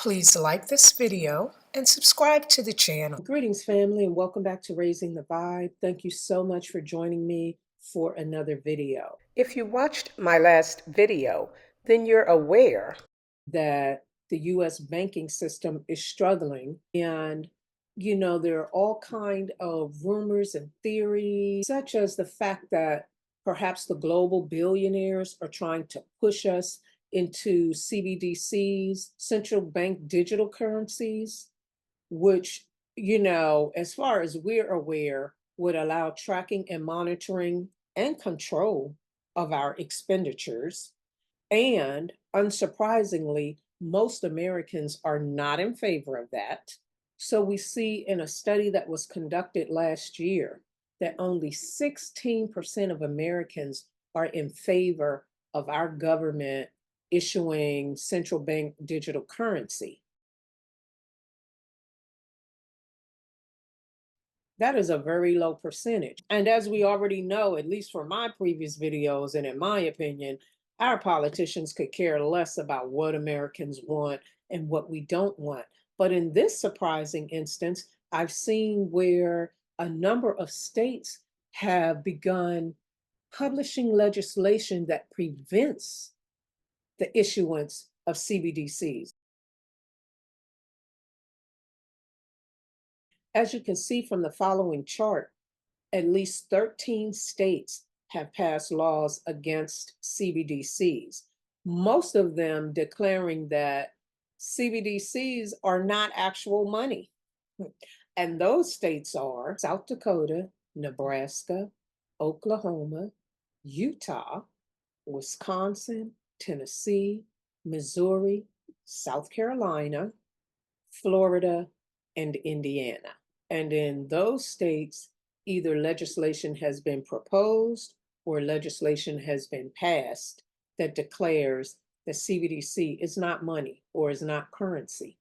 Please like this video and subscribe to the channel. Greetings, family, and welcome back to Raising the Vibe. Thank you so much for joining me for another video. If you watched my last video, then you're aware that the U.S. banking system is struggling, and there are all kind of rumors and theories, such as the fact that perhaps the global billionaires are trying to push us into CBDCs, central bank digital currencies, which, as far as we're aware, would allow tracking and monitoring and control of our expenditures. And unsurprisingly, most Americans are not in favor of that. So we see in a study that was conducted last year that only 16% of Americans are in favor of our government issuing central bank digital currency. That is a very low percentage. And as we already know, at least from my previous videos, and in my opinion, our politicians could care less about what Americans want and what we don't want. But in this surprising instance, I've seen where a number of states have begun publishing legislation that prevents the issuance of CBDCs. As you can see from the following chart, at least 13 states have passed laws against CBDCs, most of them declaring that CBDCs are not actual money. And those states are South Dakota, Nebraska, Oklahoma, Utah, Wisconsin, Tennessee, Missouri, South Carolina, Florida, and Indiana. And in those states, either legislation has been proposed or legislation has been passed that declares that CBDC is not money or is not currency.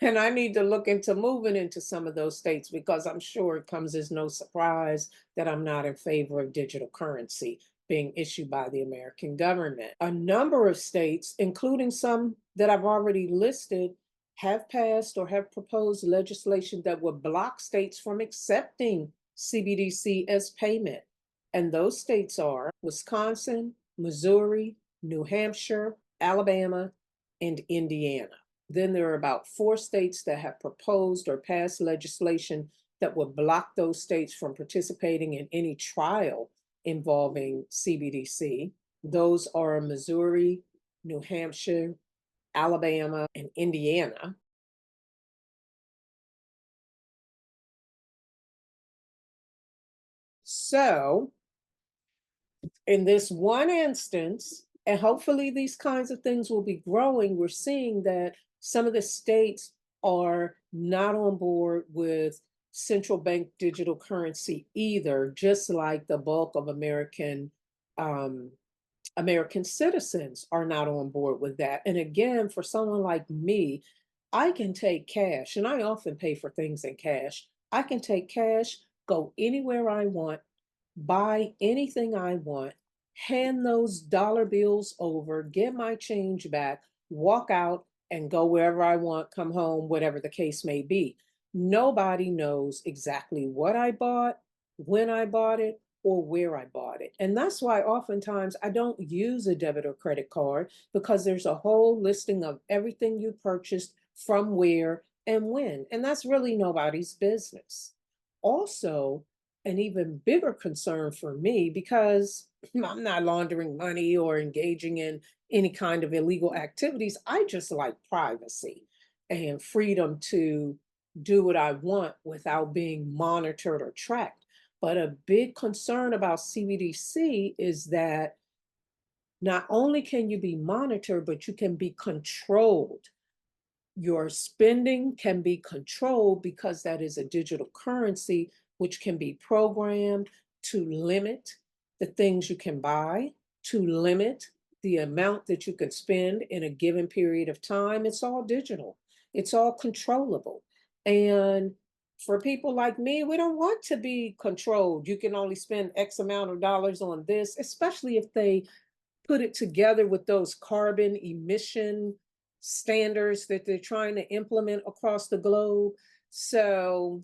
And I need to look into moving into some of those states because I'm sure it comes as no surprise that I'm not in favor of digital currency being issued by the American government. A number of states, including some that I've already listed, have passed or have proposed legislation that would block states from accepting CBDC as payment. And those states are Wisconsin, Missouri, New Hampshire, Alabama, and Indiana. Then there are about 4 states that have proposed or passed legislation that would block those states from participating in any trial involving CBDC. Those are Missouri, New Hampshire, Alabama, and Indiana. So in this one instance, and hopefully these kinds of things will be growing, we're seeing that some of the states are not on board with central bank digital currency either, just like the bulk of American citizens are not on board with that. And again, for someone like me, I can take cash, and I often pay for things in cash. I can take cash, go anywhere I want, buy anything I want, hand those dollar bills over, get my change back, walk out, and go wherever I want, come home, whatever the case may be. Nobody knows exactly what I bought, when I bought it, or where I bought it. And that's why oftentimes I don't use a debit or credit card, because there's a whole listing of everything you purchased, from where and when. And that's really nobody's business. Also, an even bigger concern for me, because I'm not laundering money or engaging in any kind of illegal activities. I just like privacy and freedom to do what I want without being monitored or tracked. But a big concern about CBDC is that not only can you be monitored, but you can be controlled. Your spending can be controlled because that is a digital currency, which can be programmed to limit the things you can buy, to limit the amount that you can spend in a given period of time. It's all digital. It's all controllable. And for people like me, we don't want to be controlled. You can only spend X amount of dollars on this, especially if they put it together with those carbon emission standards that they're trying to implement across the globe. So,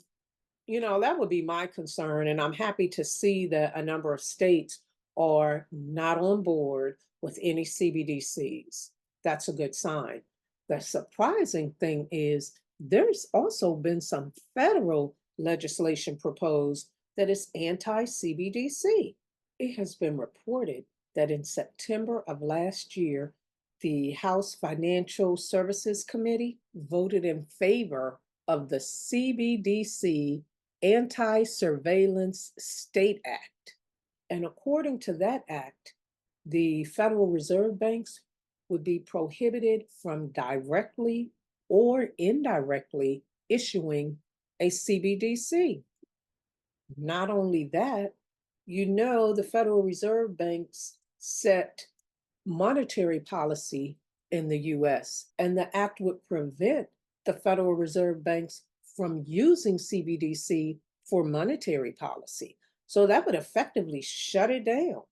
that would be my concern. And I'm happy to see that a number of states are not on board with any CBDCs. That's a good sign. The surprising thing is there's also been some federal legislation proposed that is anti CBDC. It has been reported that in September of last year, the House Financial Services Committee voted in favor of the CBDC Anti-Surveillance State Act. And according to that act, the Federal Reserve Banks would be prohibited from directly or indirectly issuing a CBDC. Not only that, the Federal Reserve Banks set monetary policy in the US, and the act would prevent the Federal Reserve Banks from using CBDC for monetary policy. So that would effectively shut it down.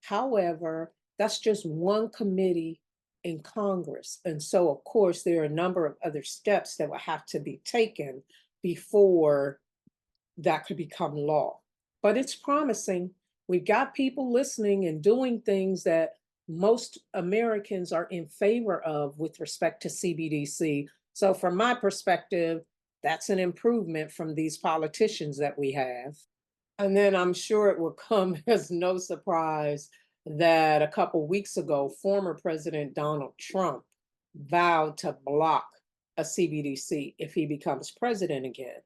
However, that's just one committee in Congress. And so, of course, there are a number of other steps that will have to be taken before that could become law. But it's promising. We've got people listening and doing things that most Americans are in favor of with respect to CBDC. So, from my perspective, that's an improvement from these politicians that we have. And then I'm sure it will come as no surprise that a couple weeks ago, former President Donald Trump vowed to block a CBDC if he becomes president again.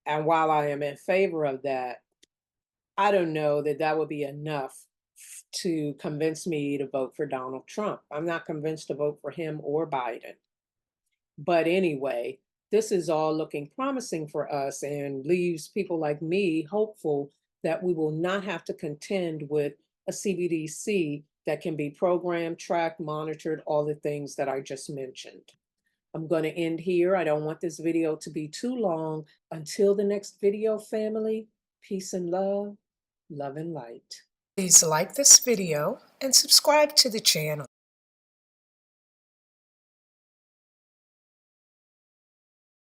And while I am in favor of that, I don't know that that would be enough to convince me to vote for Donald Trump. I'm not convinced to vote for him or Biden. But anyway, this is all looking promising for us and leaves people like me hopeful that we will not have to contend with a CBDC that can be programmed, tracked, monitored, all the things that I just mentioned. I'm going to end here. I don't want this video to be too long. Until the next video, family, peace and love and light. Please like this video and subscribe to the channel.